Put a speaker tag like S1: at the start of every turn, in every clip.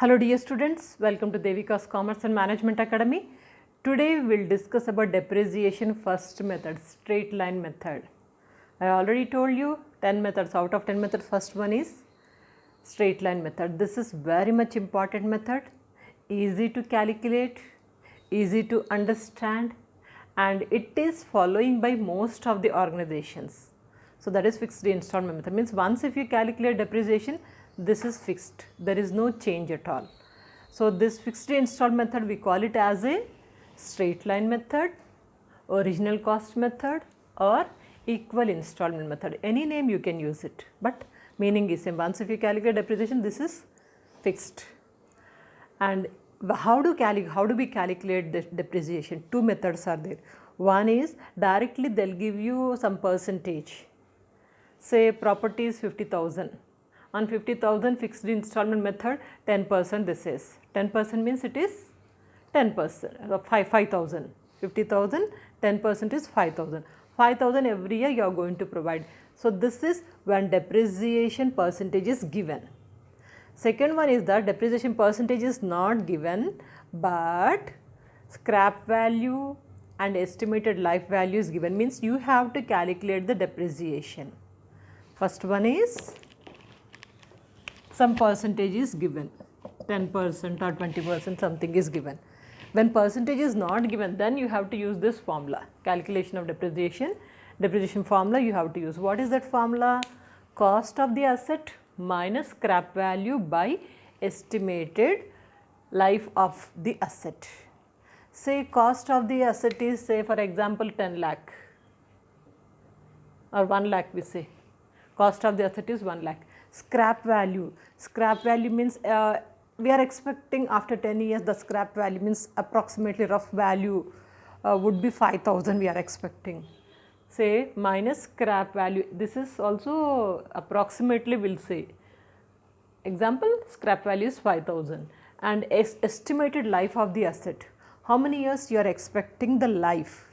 S1: Hello dear students, welcome to Devika's Commerce and Management Academy. Today we will discuss about depreciation first method, straight line method. I already told you 10 methods, out of 10 methods first one is straight line method. This is very much important method, easy to calculate, easy to understand, and it is following by most of the organizations. So that is fixed installment method, means once if you calculate depreciation, this is fixed, there is no change at all. So this fixed installment method we call it as a straight line method, original cost method, or equal installment method. Any name you can use it, but meaning is same. Once if you calculate depreciation, this is fixed. And how do we calculate the depreciation? Two methods are there. One is directly they will give you some percentage. Say property is 50,000. On 50,000 fixed installment method, 10% this is. 10% means it is 10%, 5,000. 50,000, 10% is 5,000. 5,000 every year you are going to provide. So this is when depreciation percentage is given. Second one is that depreciation percentage is not given, but scrap value and estimated life value is given, means you have to calculate the depreciation. First one is some percentage is given, 10% or 20% something is given. When percentage is not given, then you have to use this formula, calculation of depreciation. Depreciation formula you have to use. What is that formula? Cost of the asset minus scrap value by estimated life of the asset. Say cost of the asset is, say for example 10 lakh or 1 lakh we say. Cost of the asset is 1 lakh. Scrap value means we are expecting after 10 years the scrap value, means approximately rough value would be 5,000 we are expecting. Say minus scrap value, this is also approximately we will say. Example, scrap value is 5,000 and estimated life of the asset. How many years you are expecting the life?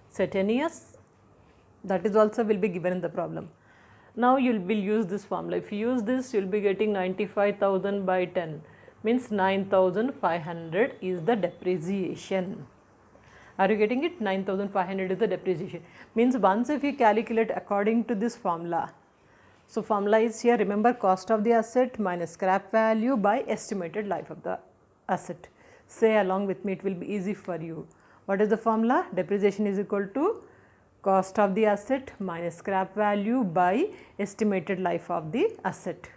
S1: Say 10 years, that is also will be given in the problem. Now you will use this formula. If you use this, you will be getting 95,000 by 10, means 9,500 is the depreciation. Are you getting it? 9,500 is the depreciation. Means once if you calculate according to this formula. So formula is here, remember, cost of the asset minus scrap value by estimated life of the asset. Say along with me, it will be easy for you. What is the formula? Depreciation is equal to cost of the asset minus scrap value by estimated life of the asset.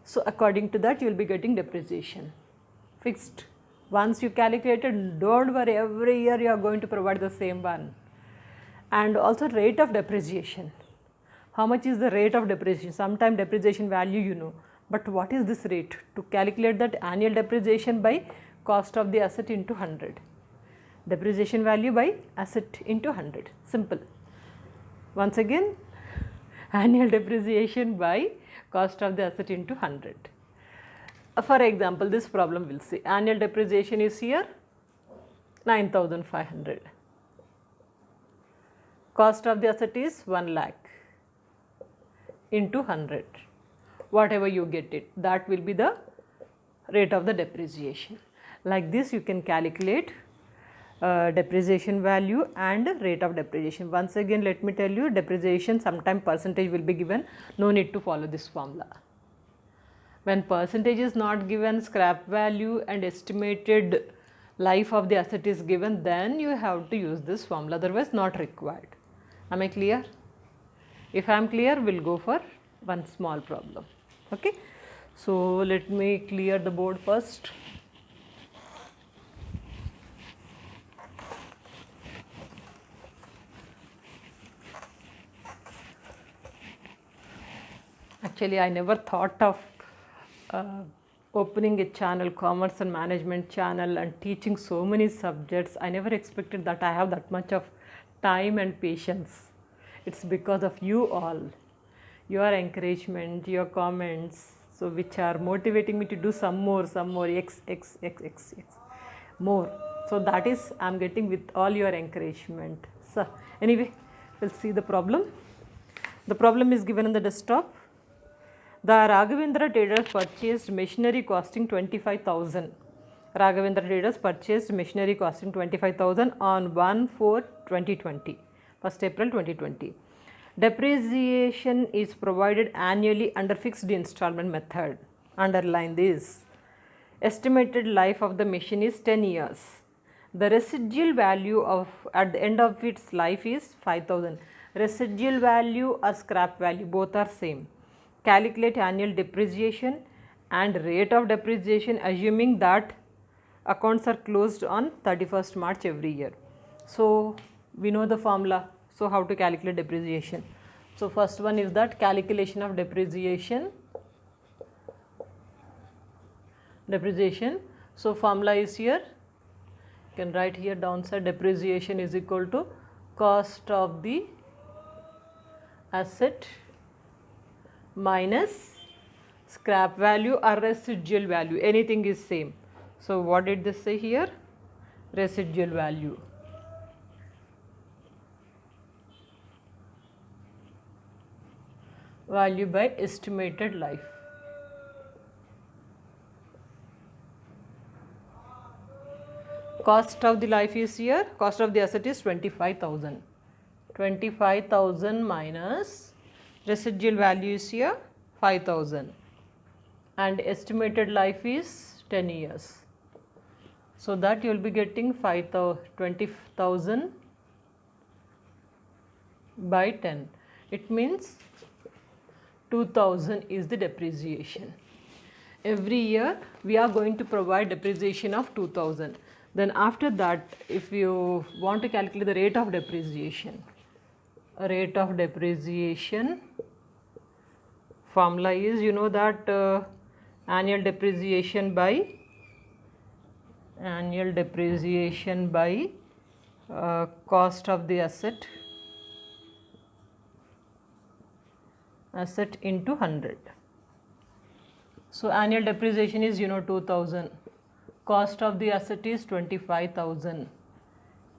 S1: So according to that you will be getting depreciation fixed. Once you calculate it, don't worry, every year you are going to provide the same one. And also rate of depreciation. How much is the rate of depreciation? Sometime depreciation value you know, but what is this rate? To calculate that, annual depreciation by cost of the asset into 100. Depreciation value by asset into 100. Simple. Once again, annual depreciation by cost of the asset into 100. For example, this problem will see annual depreciation is here 9,500. Cost of the asset is 1 lakh into 100. Whatever you get it, that will be the rate of the depreciation. Like this you can calculate depreciation value and rate of depreciation. Once again let me tell you, depreciation sometime percentage will be given, no need to follow this formula. When percentage is not given, scrap value and estimated life of the asset is given, then you have to use this formula, otherwise not required. Am I clear? If I am clear, we will go for one small problem. Okay. So let me clear the board first. Actually, I never thought of opening a channel, commerce and management channel, and teaching so many subjects. I never expected that I have that much of time and patience. It's because of you all, your encouragement, your comments, so which are motivating me to do some more, more. So that is I am getting with all your encouragement. So anyway, we'll see the problem. The problem is given on the desktop. The Raghavendra traders purchased machinery costing 25,000. Raghavendra traders purchased machinery costing 25,000 on 1/4/2020, 1st April 2020. Depreciation is provided annually under fixed installment method. Underline this. Estimated life of the machine is 10 years. The residual value of at the end of its life is 5,000. Residual value or scrap value, both are same. Calculate annual depreciation and rate of depreciation assuming that accounts are closed on 31st March every year. So, we know the formula. So, how to calculate depreciation? So, first one is that calculation of depreciation. So, formula is here. You can write here downside, depreciation is equal to cost of the asset minus scrap value or residual value, anything is same. So, what did this say here? Residual value. Value by estimated life. Cost of the life is here, cost of the asset is 25,000. 25,000 minus residual value is here 5,000 and estimated life is 10 years. So, that you will be getting 20,000 by 10. It means 2,000 is the depreciation. Every year we are going to provide depreciation of 2,000. Then after that, if you want to calculate the rate of depreciation, formula is, you know that annual depreciation by cost of the asset into 100. So, annual depreciation is 2,000, cost of the asset is 25,000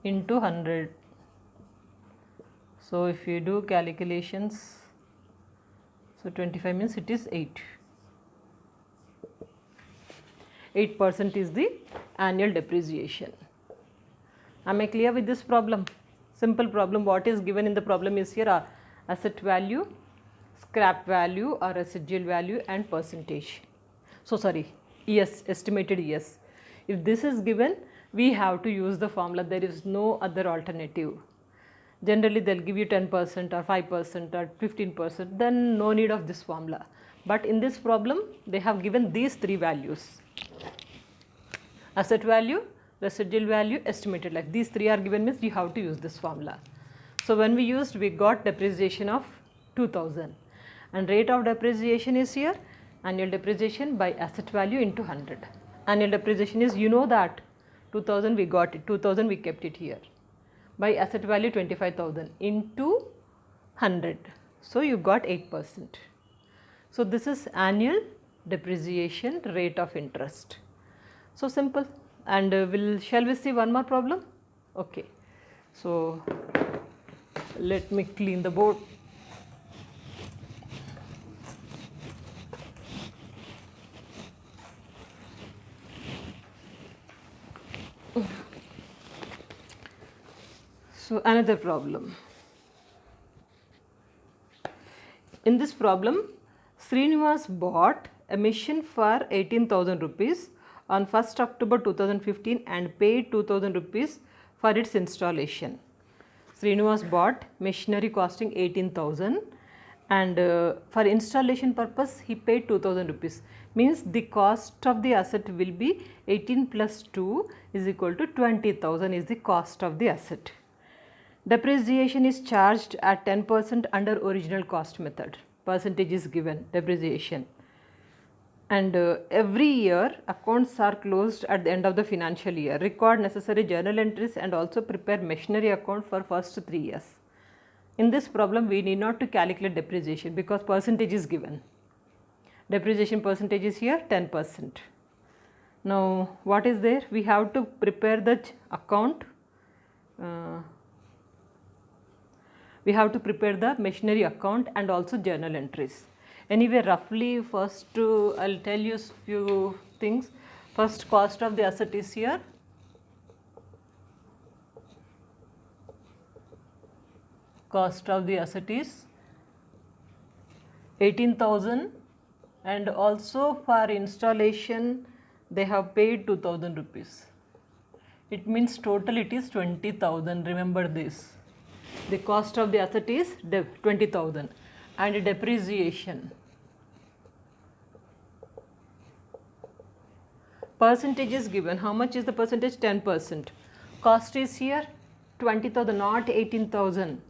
S1: into 100. So, if you do calculations, so 25 means it is 8% is the annual depreciation. Am I clear with this problem? Simple problem. What is given in the problem is here asset value, scrap value or residual value and percentage. So, sorry, yes, estimated yes. If this is given, we have to use the formula. There is no other alternative. Generally, they will give you 10% or 5% or 15%, then no need of this formula. But in this problem, they have given these three values: asset value, residual value, estimated life. These three are given, means you have to use this formula. So, when we got depreciation of 2,000 and rate of depreciation is here, annual depreciation by asset value into 100. Annual depreciation is, you know that 2,000 we got it, 2,000 we kept it here, by asset value 25,000 into 100. So, you got 8%. So, this is annual depreciation rate of interest. So, simple. And shall we see one more problem? Okay. So, let me clean the board. So, another problem. In this problem, Srinivas bought a machine for 18,000 rupees on 1st October 2015 and paid 2,000 rupees for its installation. Srinivas bought machinery costing 18,000 and for installation purpose he paid 2,000 rupees. Means the cost of the asset will be 18 plus 2 is equal to 20,000 is the cost of the asset. Depreciation is charged at 10% under original cost method. Percentage is given, depreciation. And every year accounts are closed at the end of the financial year. Record necessary journal entries and also prepare machinery account for first 3 years. In this problem we need not to calculate depreciation because percentage is given. Depreciation percentage is here 10%. Now what is there? We have to prepare the account. We have to prepare the machinery account and also journal entries. Anyway, roughly first I'll tell you few things. First, cost of the asset is here. Cost of the asset is 18,000, and also for installation they have paid 2,000 rupees. It means total it is 20,000. Remember this. The cost of the asset is 20,000, and depreciation. Percentage is given. How much is the percentage? 10%. Cost is here 20,000, not 18,000.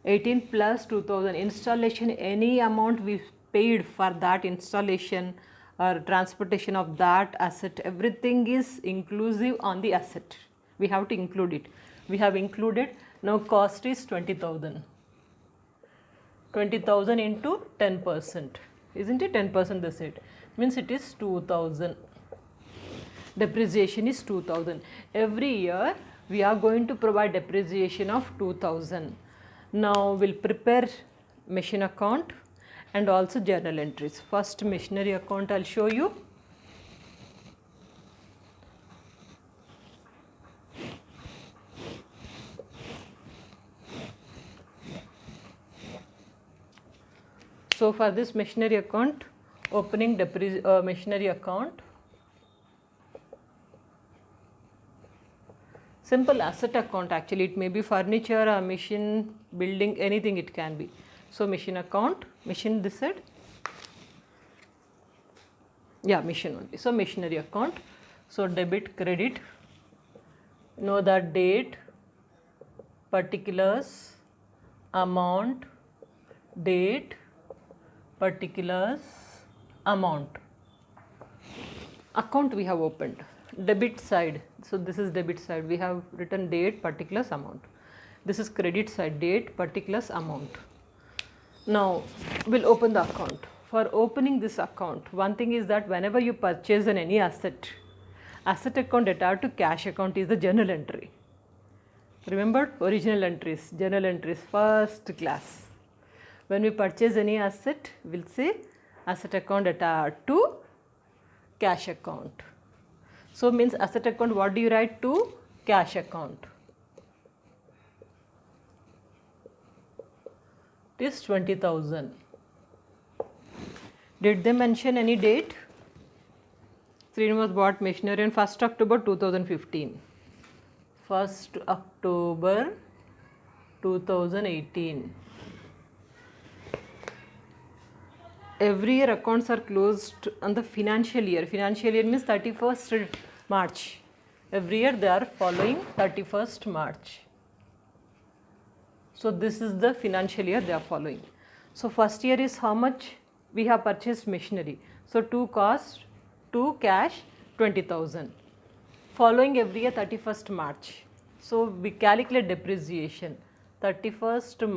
S1: 18 plus 2,000. Installation, any amount we paid for that installation or transportation of that asset, everything is inclusive on the asset. We have to include it. We have included. Now cost is 20,000. 20,000 into 10%. Isn't it? 10% they said. Means it is 2,000. Depreciation is 2,000. Every year we are going to provide depreciation of 2,000. Now we'll prepare machine account and also journal entries. First machinery account I'll show you. So for this machinery account, opening machinery account. Simple asset account, actually it may be furniture or machine, building, anything it can be. So machine account, machine this side, yeah, machine only. So machinery account. So debit, credit, know the date, particulars, amount, date, particulars, amount. Account we have opened. Debit side, so this is debit side, we have written date, particulars, amount. This is credit side, date, particulars, amount. Now we'll open the account. For opening this account, one thing is that whenever you purchase any asset, asset account attached to cash account is the journal entry. Remember, original entries, journal entries, first class. When we purchase any asset, we'll say asset account attached to cash account. So means asset account, what do you write? To cash account. It is 20,000. Did they mention any date? Srinivas bought machinery on 1st October 2015. 1st October 2018. Every year accounts are closed on the financial year. Financial year means 31st March. Every year they are following 31st March. So this is the financial year they are following. So first year is how much we have purchased machinery. So to cost, to cash 20,000. Following every year 31st March. So we calculate depreciation. 31st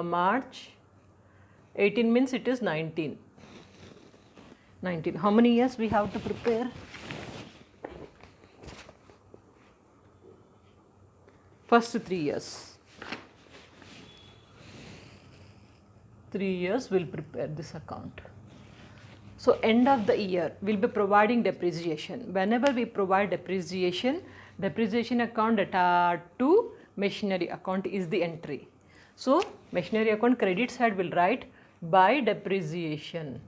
S1: March 18 means it is 19. 19. How many years we have to prepare? First 3 years. 3 years we'll prepare this account. So end of the year we'll be providing depreciation. Whenever we provide depreciation, depreciation account attached to machinery account is the entry. So machinery account credit side will write by depreciation.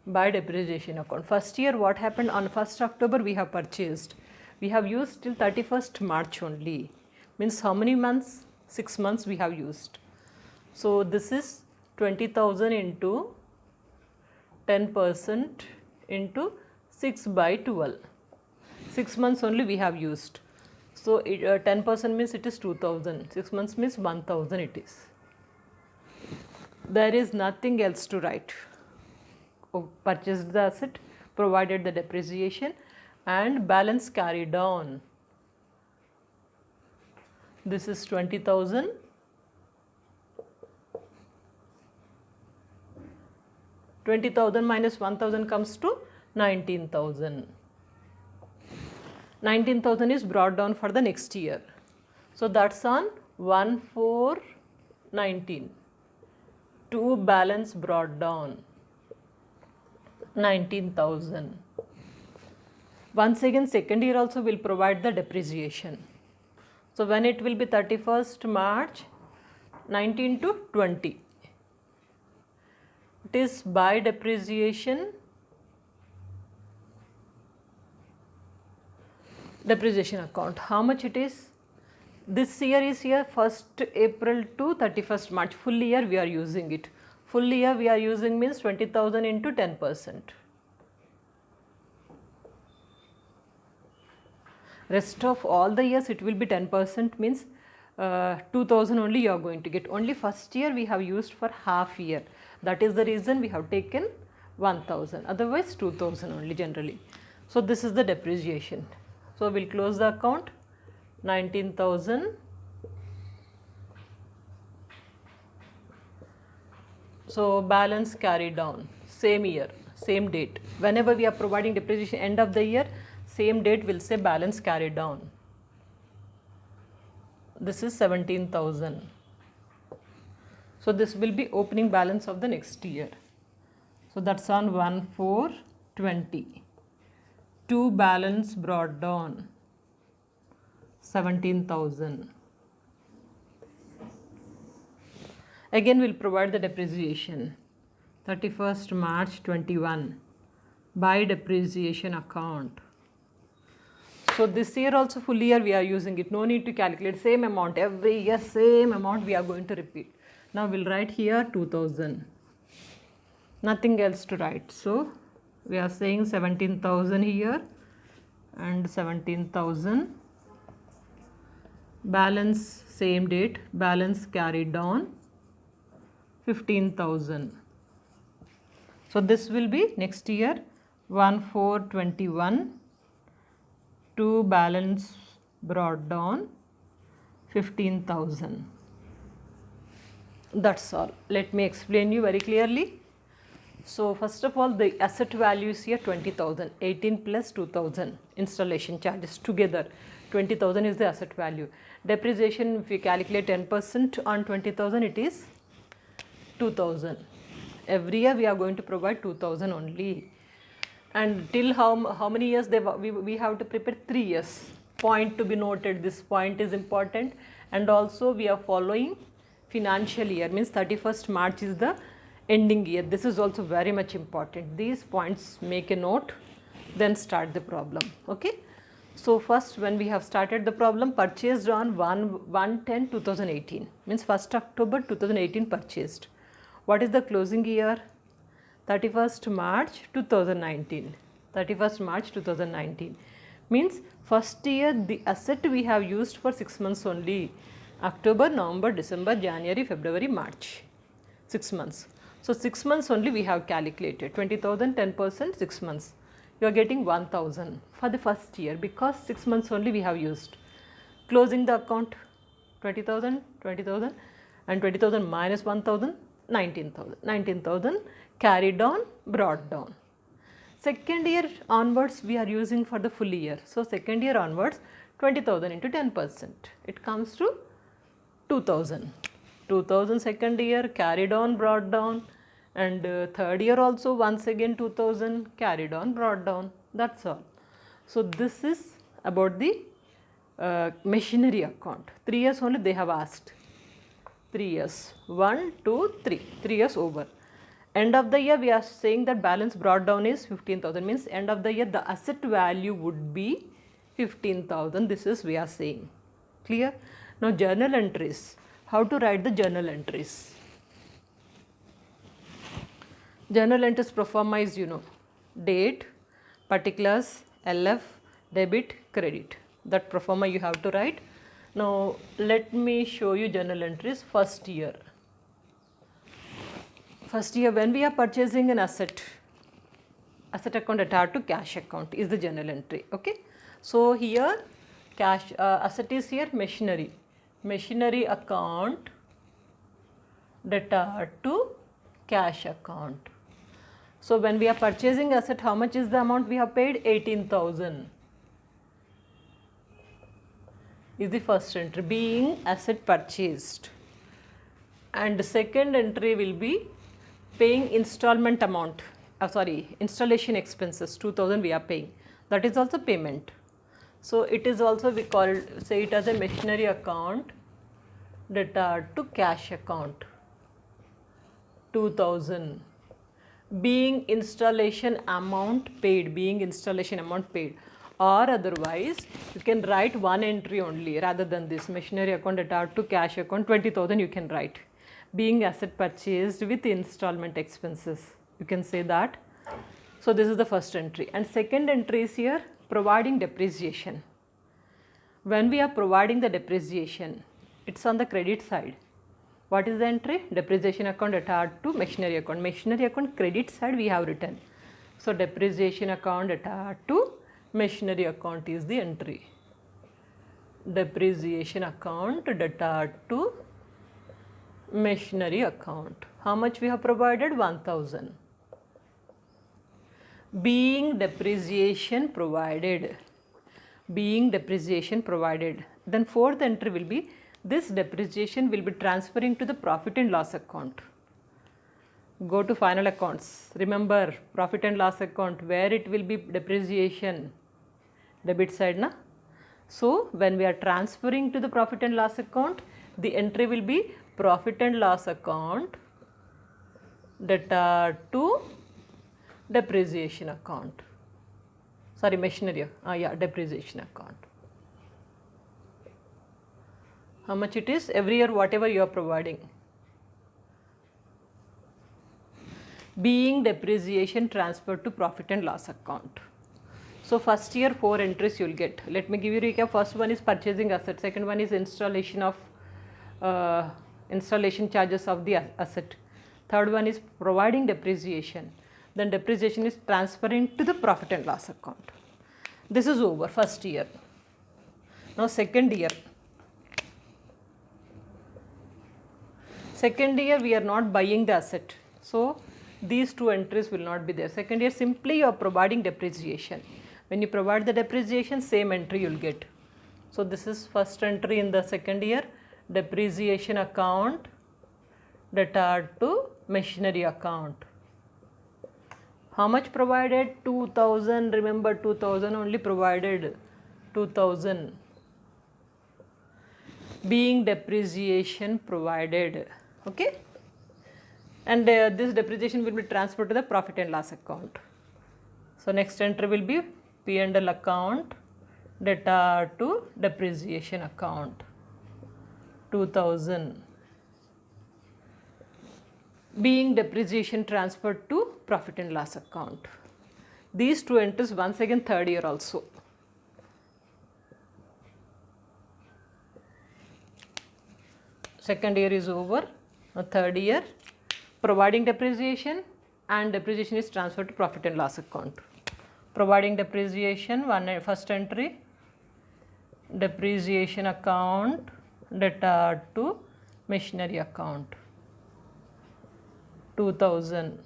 S1: By depreciation account. First year what happened on 1st October we have purchased. We have used till 31st March only. Means how many months? 6 months we have used. So this is 20,000 into 10% into 6 by 12. 6 months only we have used. So 10% means it is 2,000. 6 months means 1,000 it is. There is nothing else to write. Purchased the asset, provided the depreciation, and balance carried on. This is 20,000. 20,000 minus 1,000 comes to 19,000. 19,000 is brought down for the next year. So that's on 1/4/19. 2 balance brought down 19,000. Once again second year also will provide the depreciation. So when it will be 31st March 19 to 20, it is by depreciation account. How much it is? This year is here 1st April to 31st March. Full year we are using it. Full year we are using means 20,000 into 10%. Rest of all the years it will be 10%, means 2,000 only you are going to get. Only first year we have used for half year. That is the reason we have taken 1,000. Otherwise 2,000 only generally. So this is the depreciation. So we'll close the account. 19,000. So balance carried down, same year, same date. Whenever we are providing depreciation end of the year, same date will say balance carried down. This is 17,000. So this will be opening balance of the next year. So that's on 1/4/20. 2 balance brought down 17,000. Again we'll provide the depreciation. 31st March 21 by depreciation account. So this year also full year we are using it. No need to calculate same amount every year, same amount we are going to repeat. Now we'll write here 2,000. Nothing else to write. So we are saying 17,000 here and 17,000. Balance same date, balance carried down 15,000. So this will be next year 1/4/21. 2 balance brought down 15,000. That's all. Let me explain you very clearly. So first of all, the asset value is here 20,000. 18 plus 2,000 installation charges together. 20,000 is the asset value. Depreciation, if we calculate 10% on 20,000, it is 2,000. Every year we are going to provide 2,000 only. And till how many years we have to prepare? 3 years. Point to be noted, this point is important. And also we are following financial year, means 31st March is the ending year. This is also very much important. These points make a note, then start the problem. Okay. So first, when we have started the problem, purchased on 1/10/2018, means 1st October 2018 purchased. What is the closing year? 31st March 2019. 31st March 2019 means first year the asset we have used for 6 months only. October, November, December, January, February, March. 6 months. So 6 months only we have calculated. 20,000, 10%, 6 months. You are getting 1,000 for the first year because 6 months only we have used. Closing the account 20,000, 20,000 and 20,000 minus 1,000, 19,000. 19,000 carried on, brought down. Second year onwards we are using for the full year. So second year onwards 20,000 into 10%. It comes to 2,000. 2,000 second year carried on, brought down. And third year also once again 2,000 carried on, brought down. That's all. So this is about the machinery account. 3 years only they have asked. 3 years. 1, 2, 3. 3 years over. End of the year we are saying that balance brought down is 15,000, means end of the year the asset value would be 15,000. This is we are saying. Clear? Now journal entries. How to write the journal entries? Journal entries pro forma is, date, particulars, LF, debit, credit. That pro forma you have to write. Now let me show you journal entries first year. First year when we are purchasing an asset account attached to cash account is the journal entry. Okay. So here cash asset is here machinery account attached to cash account. So when we are purchasing asset, how much is the amount we have paid? 18,000 is the first entry, being asset purchased. and second entry will be paying installment amount, installation expenses 2000 we are paying, that is also payment. So it is also, we call, say it as a machinery account, debtor to cash account 2000, being installation amount paid, or otherwise you can write one entry only rather than this machinery account debtor to cash account 20,000 you can write, being asset purchased with installment expenses, you can say that. So this is the first entry, and second entry is here providing depreciation. When we are providing the depreciation, it's on the credit side. What is the entry? Depreciation account debtor to machinery account. Machinery account credit side we have written. So depreciation account debtor to machinery account is the entry. Depreciation account debtor to machinery account. How much we have provided? 1000. Being depreciation provided. Then fourth entry will be, this depreciation will be transferring to the profit and loss account. Go to final accounts. Remember profit and loss account, where it will be depreciation, debit side na. So when we are transferring to the profit and loss account, the entry will be profit and loss account debtor to depreciation account. Machinery, depreciation account. How much it is? Every year whatever you are providing. Being depreciation transferred to profit and loss account. So first year 4 entries you will get. Let me give you a recap. First one is purchasing asset. Second one is installation charges of the asset. Third one is providing depreciation. Then depreciation is transferring to the profit and loss account. This is over, first year. Now second year. Second year we are not buying the asset. So these two entries will not be there. Second year simply you are providing depreciation. When you provide the depreciation, same entry you will get. So this is first entry in the second year, depreciation account debtor to machinery account. How much provided? 2000. Remember 2000 only provided, 2000. Being depreciation provided, okay, and this depreciation will be transferred to the profit and loss account. So next entry will be P&L account debtor to depreciation account 2000, being depreciation transferred to profit and loss account. These two entries once again third year also. Second year is over. Now third year, providing depreciation, and depreciation is transferred to profit and loss account. Providing depreciation, first entry, depreciation account debtor to machinery account 2000,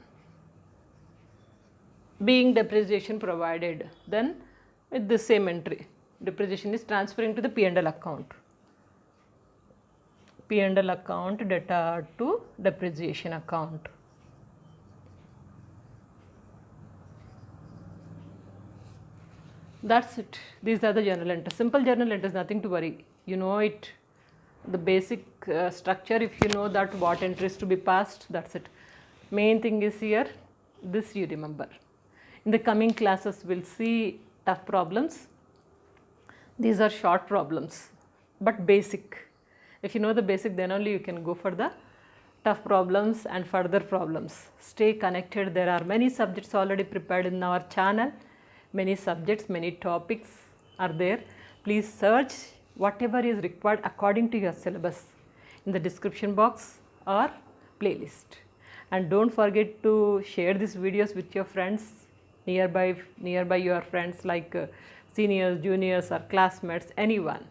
S1: being depreciation provided. Then with the same entry, depreciation is transferring to the P&L account. P&L account debtor to depreciation account. That's it. These are the journal entries. Simple journal entries, nothing to worry. You know it. The basic structure, if you know that what entries to be passed, that's it. Main thing is here, this you remember. In the coming classes, we'll see tough problems. These are short problems, but basic. If you know the basic, then only you can go for the tough problems and further problems. Stay connected. There are many subjects already prepared in our channel. Many subjects, many topics are there. Please search whatever is required according to your syllabus in the description box or playlist. And don't forget to share these videos with your friends, nearby your friends like seniors, juniors or classmates, anyone.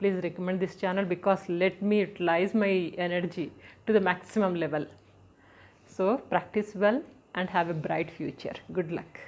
S1: Please recommend this channel because let me utilize my energy to the maximum level. So practice well and have a bright future. Good luck.